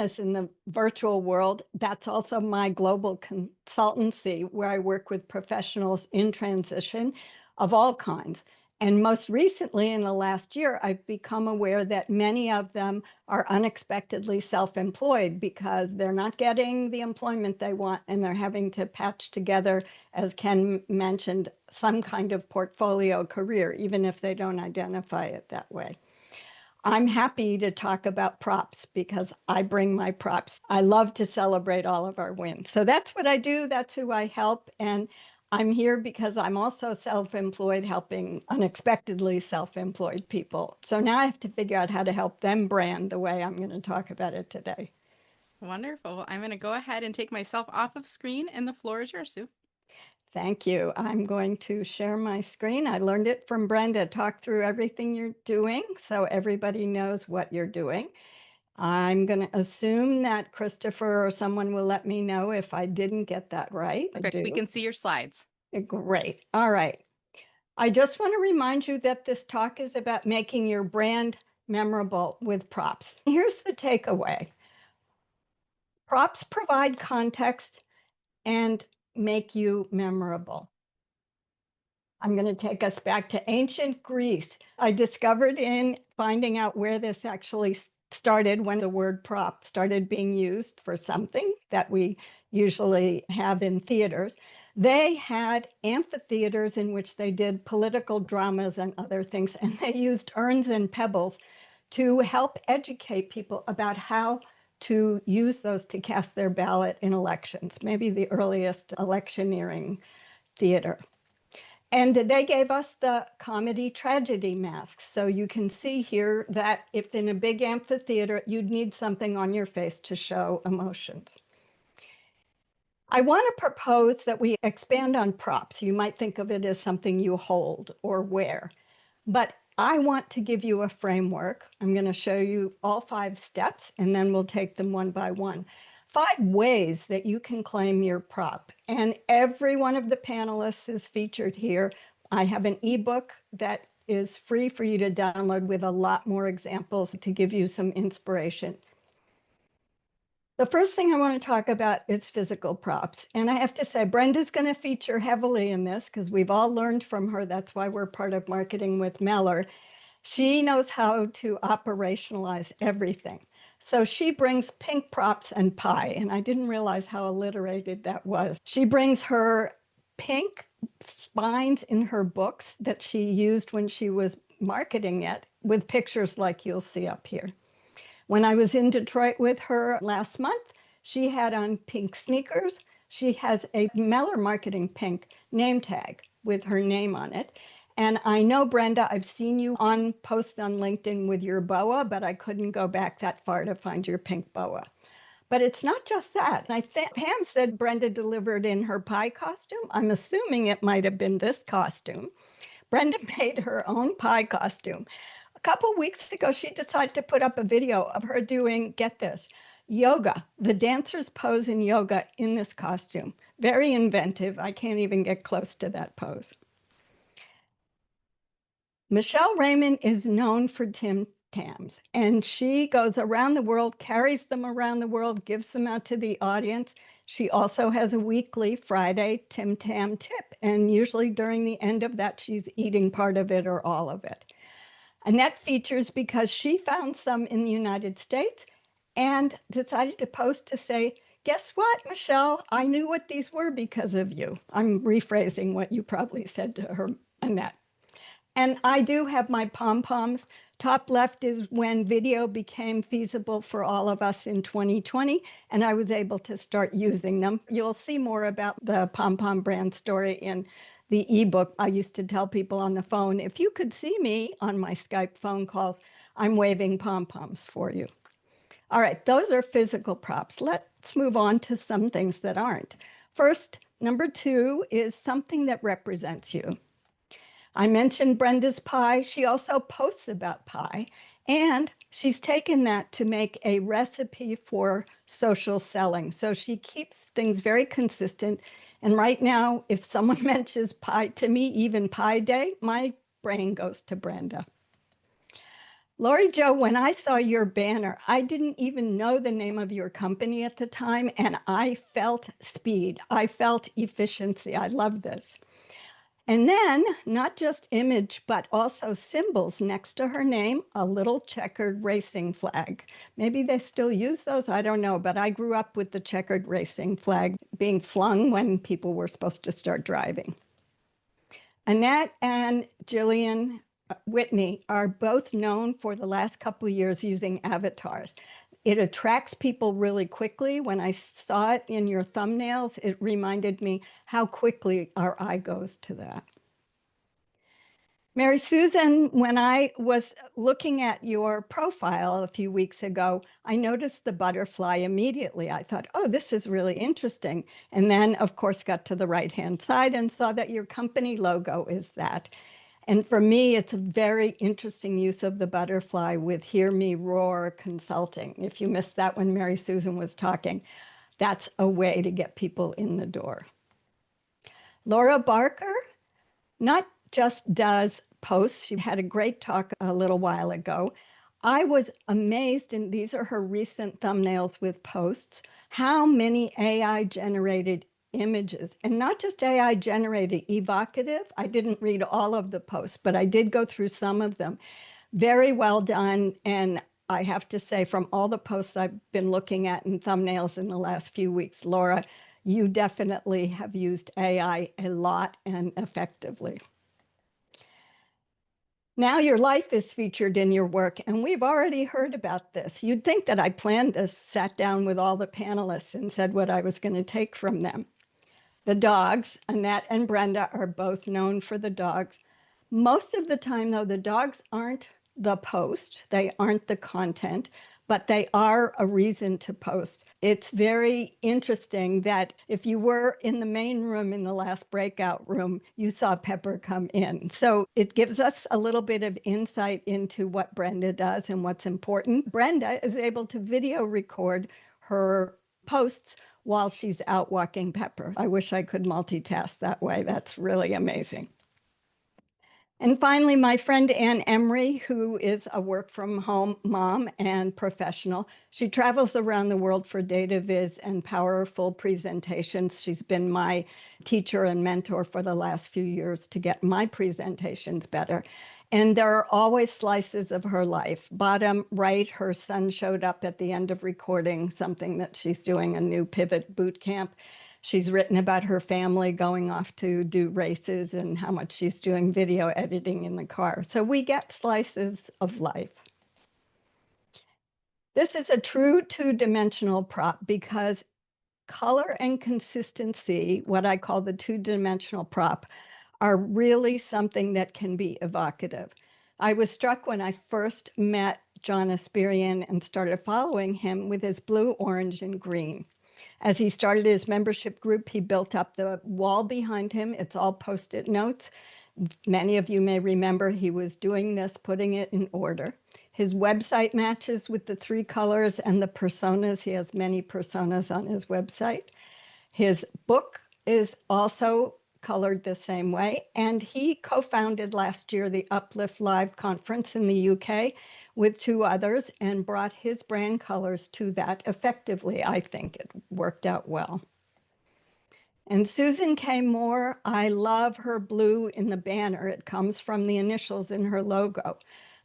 business in the virtual world. That's also my global consultancy, where I work with professionals in transition of all kinds. And most recently, in the last year, I've become aware that many of them are unexpectedly self-employed because they're not getting the employment they want, and they're having to patch together, as Ken mentioned, some kind of portfolio career, even if they don't identify it that way. I'm happy to talk about props because I bring my props. I love to celebrate all of our wins. So that's what I do. That's who I help. And I'm here because I'm also self-employed, helping unexpectedly self-employed people. So now I have to figure out how to help them brand the way I'm going to talk about it today. Wonderful. I'm going to go ahead and take myself off of screen, and the floor is yours, Sue. Thank you. I'm going to share my screen. I learned it from Brenda. Talk through everything you're doing so everybody knows what you're doing. I'm going to assume that Christopher or someone will let me know if I didn't get that right. Perfect. We can see your slides. Great. All right. I just want to remind you that this talk is about making your brand memorable with props. Here's the takeaway. Props provide context and make you memorable. I'm going to take us back to ancient Greece. I discovered in finding out where this actually started, when the word prop started being used for something that we usually have in theaters. They had amphitheaters in which they did political dramas and other things, and they used urns and pebbles to help educate people about how to use those to cast their ballot in elections, maybe the earliest electioneering theater. And they gave us the comedy tragedy masks. So you can see here that if in a big amphitheater, you'd need something on your face to show emotions. I want to propose that we expand on props. You might think of it as something you hold or wear, but I want to give you a framework. I'm going to show you all 5 steps, and then we'll take them one by one. 5 ways that you can claim your prop. And every one of the panelists is featured here. I have an ebook that is free for you to download with a lot more examples to give you some inspiration. The first thing I want to talk about is physical props. And I have to say, Brenda's going to feature heavily in this because we've all learned from her. That's why we're part of Marketing with Mellor. She knows how to operationalize everything. So she brings pink props and pie, and I didn't realize how alliterated that was. She brings her pink spines in her books that she used when she was marketing it with pictures like you'll see up here. When I was in Detroit with her last month, she had on pink sneakers. She has a Mellor Marketing Pink name tag with her name on it. And I know, Brenda, I've seen you on posts on LinkedIn with your boa, but I couldn't go back that far to find your pink boa. But it's not just that. I think Pam said Brenda delivered in her pie costume. I'm assuming it might have been this costume. Brenda made her own pie costume. A couple weeks ago, she decided to put up a video of her doing, get this, yoga. The dancers pose in yoga in this costume. Very inventive. I can't even get close to that pose. Michelle Raymond is known for Tams, and she goes around the world, carries them around the world, gives them out to the audience. She also has a weekly Friday Tim Tam tip, and usually during the end of that, she's eating part of it or all of it. Annette features because she found some in the United States and decided to post to say, guess what, Michelle? I knew what these were because of you. I'm rephrasing what you probably said to her, Annette. And I do have my pom-poms. Top left is when video became feasible for all of us in 2020, and I was able to start using them. You'll see more about the pom-pom brand story in the ebook. I used to tell people on the phone, if you could see me on my Skype phone calls, I'm waving pom-poms for you. All right, those are physical props. Let's move on to some things that aren't. First, number 2 is something that represents you. I mentioned Brenda's pie. She also posts about pie, and she's taken that to make a recipe for social selling. So she keeps things very consistent. And right now, if someone mentions pie to me, even Pie Day, my brain goes to Brenda. Lori Jo, when I saw your banner, I didn't even know the name of your company at the time, and I felt speed. I felt efficiency. I love this. And then, not just image, but also symbols next to her name, a little checkered racing flag. Maybe they still use those, I don't know, but I grew up with the checkered racing flag being flung when people were supposed to start driving. Annette and Gillian Whitney are both known for the last couple of years using avatars. It attracts people really quickly. When I saw it in your thumbnails, it reminded me how quickly our eye goes to that. Mary Susan, when I was looking at your profile a few weeks ago, I noticed the butterfly immediately. I thought, oh, this is really interesting. And then, of course, got to the right-hand side and saw that your company logo is that. And for me, it's a very interesting use of the butterfly with Hear Me Roar Consulting. If you missed that when Mary Susan was talking, that's a way to get people in the door. Laura Barker not just does posts, she had a great talk a little while ago. I was amazed, and these are her recent thumbnails with posts, how many AI generated images, and not just AI generated, evocative. I didn't read all of the posts, but I did go through some of them. Very well done. And I have to say, from all the posts I've been looking at in thumbnails in the last few weeks, Laura, you definitely have used AI a lot and effectively. Now your life is featured in your work, and we've already heard about this. You'd think that I planned this, sat down with all the panelists and said what I was going to take from them. The dogs, Annette and Brenda, are both known for the dogs. Most of the time, though, the dogs aren't the post, they aren't the content, but they are a reason to post. It's very interesting that if you were in the main room in the last breakout room, you saw Pepper come in. So it gives us a little bit of insight into what Brenda does and what's important. Brenda is able to video record her posts while she's out walking Pepper. I wish I could multitask that way. That's really amazing. And finally, my friend Anne Emery, who is a work-from-home mom and professional. She travels around the world for data viz and powerful presentations. She's been my teacher and mentor for the last few years to get my presentations better. And there are always slices of her life. Bottom right, her son showed up at the end of recording something that she's doing, a new pivot boot camp. She's written about her family going off to do races and how much she's doing video editing in the car. So we get slices of life. This is a true two-dimensional prop because color and consistency, what I call the two-dimensional prop, are really something that can be evocative. I was struck when I first met John Asperian and started following him with his blue, orange, and green. As he started his membership group, he built up the wall behind him. It's all Post-it notes. Many of you may remember he was doing this, putting it in order. His website matches with the three colors and the personas. He has many personas on his website. His book is also colored the same way. And he co-founded last year the Uplift Live conference in the UK with two others and brought his brand colors to that effectively. I think it worked out well. And Susan K. Moore, I love her blue in the banner. It comes from the initials in her logo.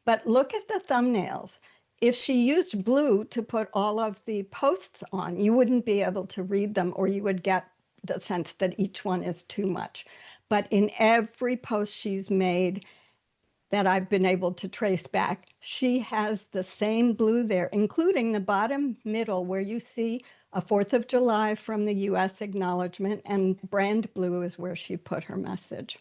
But look at the thumbnails. If she used blue to put all of the posts on, you wouldn't be able to read them, or you would get the sense that each one is too much. But in every post she's made that I've been able to trace back, she has the same blue there, including the bottom middle where you see a 4th of July from the US acknowledgement, and brand blue is where she put her message.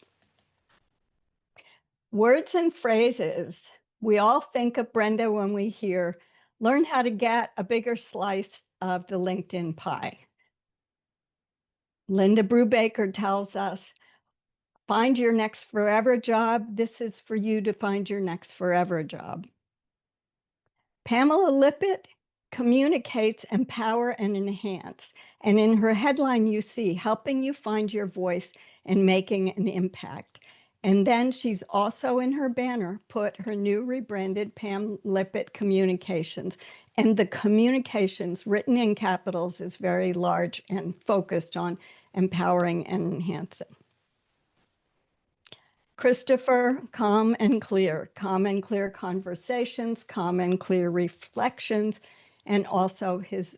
Words and phrases. We all think of Brenda when we hear, learn how to get a bigger slice of the LinkedIn pie. Linda Brubaker tells us, find your next forever job. This is for you to find your next forever job. Pamela Lippett communicates, empower, and enhance. And in her headline, you see, helping you find your voice and making an impact. And then she's also in her banner put her new rebranded Pam Lippett Communications. And the communications written in capitals is very large and focused on empowering and enhancing. Christopher, calm and clear conversations, calm and clear reflections, and also his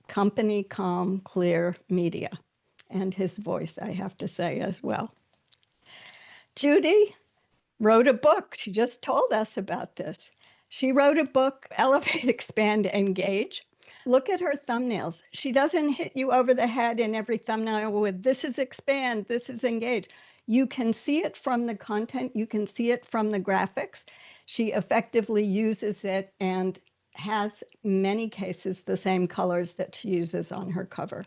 company, Calm Clear Media, and his voice, I have to say, as well. Judy wrote a book. She just told us about this. She wrote a book, Elevate, Expand, Engage. Look at her thumbnails. She doesn't hit you over the head in every thumbnail with this is expand, this is engage. You can see it from the content. You can see it from the graphics. She effectively uses it and has, in many cases, the same colors that she uses on her cover.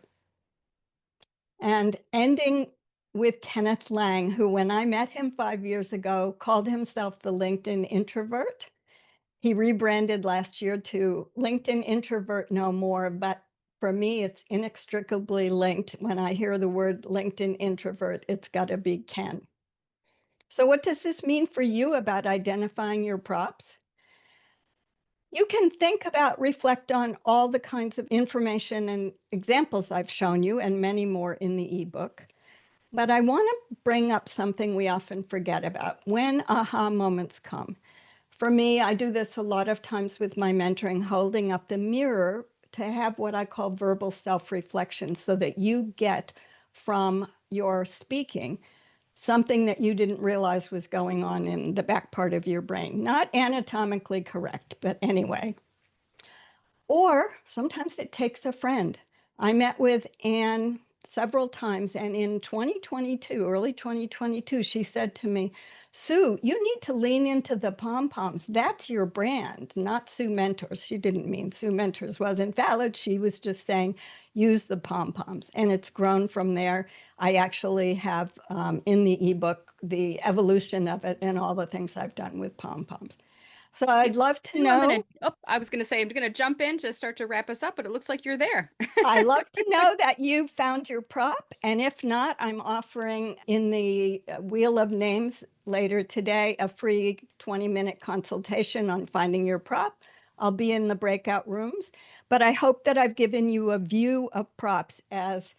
And ending with Kenneth Lang, who, when I met him 5 years ago, called himself the LinkedIn introvert. He rebranded last year to LinkedIn Introvert No More, but for me, it's inextricably linked. When I hear the word LinkedIn Introvert, it's got to be Ken. So what does this mean for you about identifying your props? You can think about, reflect on all the kinds of information and examples I've shown you, and many more in the ebook. But I want to bring up something we often forget about: when aha moments come. For me, I do this a lot of times with my mentoring, holding up the mirror to have what I call verbal self-reflection, so that you get from your speaking something that you didn't realize was going on in the back part of your brain. Not anatomically correct, but anyway. Or sometimes it takes a friend. I met with Anne several times, and in 2022, early 2022, she said to me, Sue, you need to lean into the pompoms. That's your brand, not SueMentors. She didn't mean SueMentors wasn't valid. She was just saying, use the pompoms. And it's grown from there. I actually have in the ebook the evolution of it and all the things I've done with pompoms. So I'd love to know. I was going to say, I'm going to jump in to start to wrap us up, but it looks like you're there. I'd love to know that you found your prop. And if not, I'm offering in the Wheel of Names later today a free 20-minute consultation on finding your prop. I'll be in the breakout rooms. But I hope that I've given you a view of props as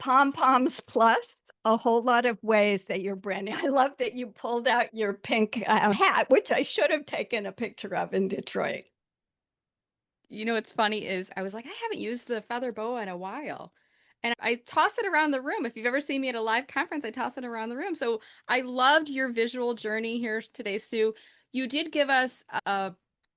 pom-poms plus a whole lot of ways that you're branding. I love that you pulled out your pink hat, which I should have taken a picture of in Detroit. You know, what's funny is I was like, I haven't used the feather boa in a while. And I toss it around the room. If you've ever seen me at a live conference, I toss it around the room. So I loved your visual journey here today, Sue. You did give us a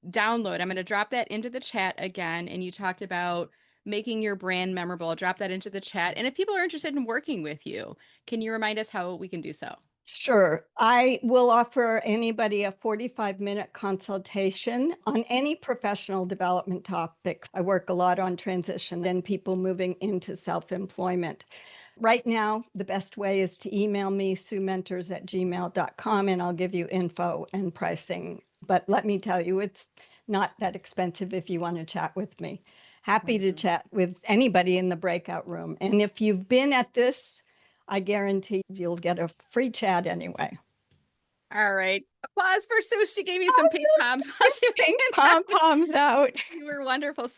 download. I'm going to drop that into the chat again. And you talked about making your brand memorable. I'll drop that into the chat. And if people are interested in working with you, can you remind us how we can do so? Sure. I will offer anybody a 45-minute consultation on any professional development topic. I work a lot on transition and people moving into self-employment. Right now, the best way is to email me, SueMentors@gmail.com, and I'll give you info and pricing. But let me tell you, it's not that expensive if you want to chat with me. Happy to chat with anybody in the breakout room. And if you've been at this, I guarantee you'll get a free chat anyway. All right. Applause for Sue. She gave me some pink poms while she was pink pom-poms out. You were wonderful, Sue.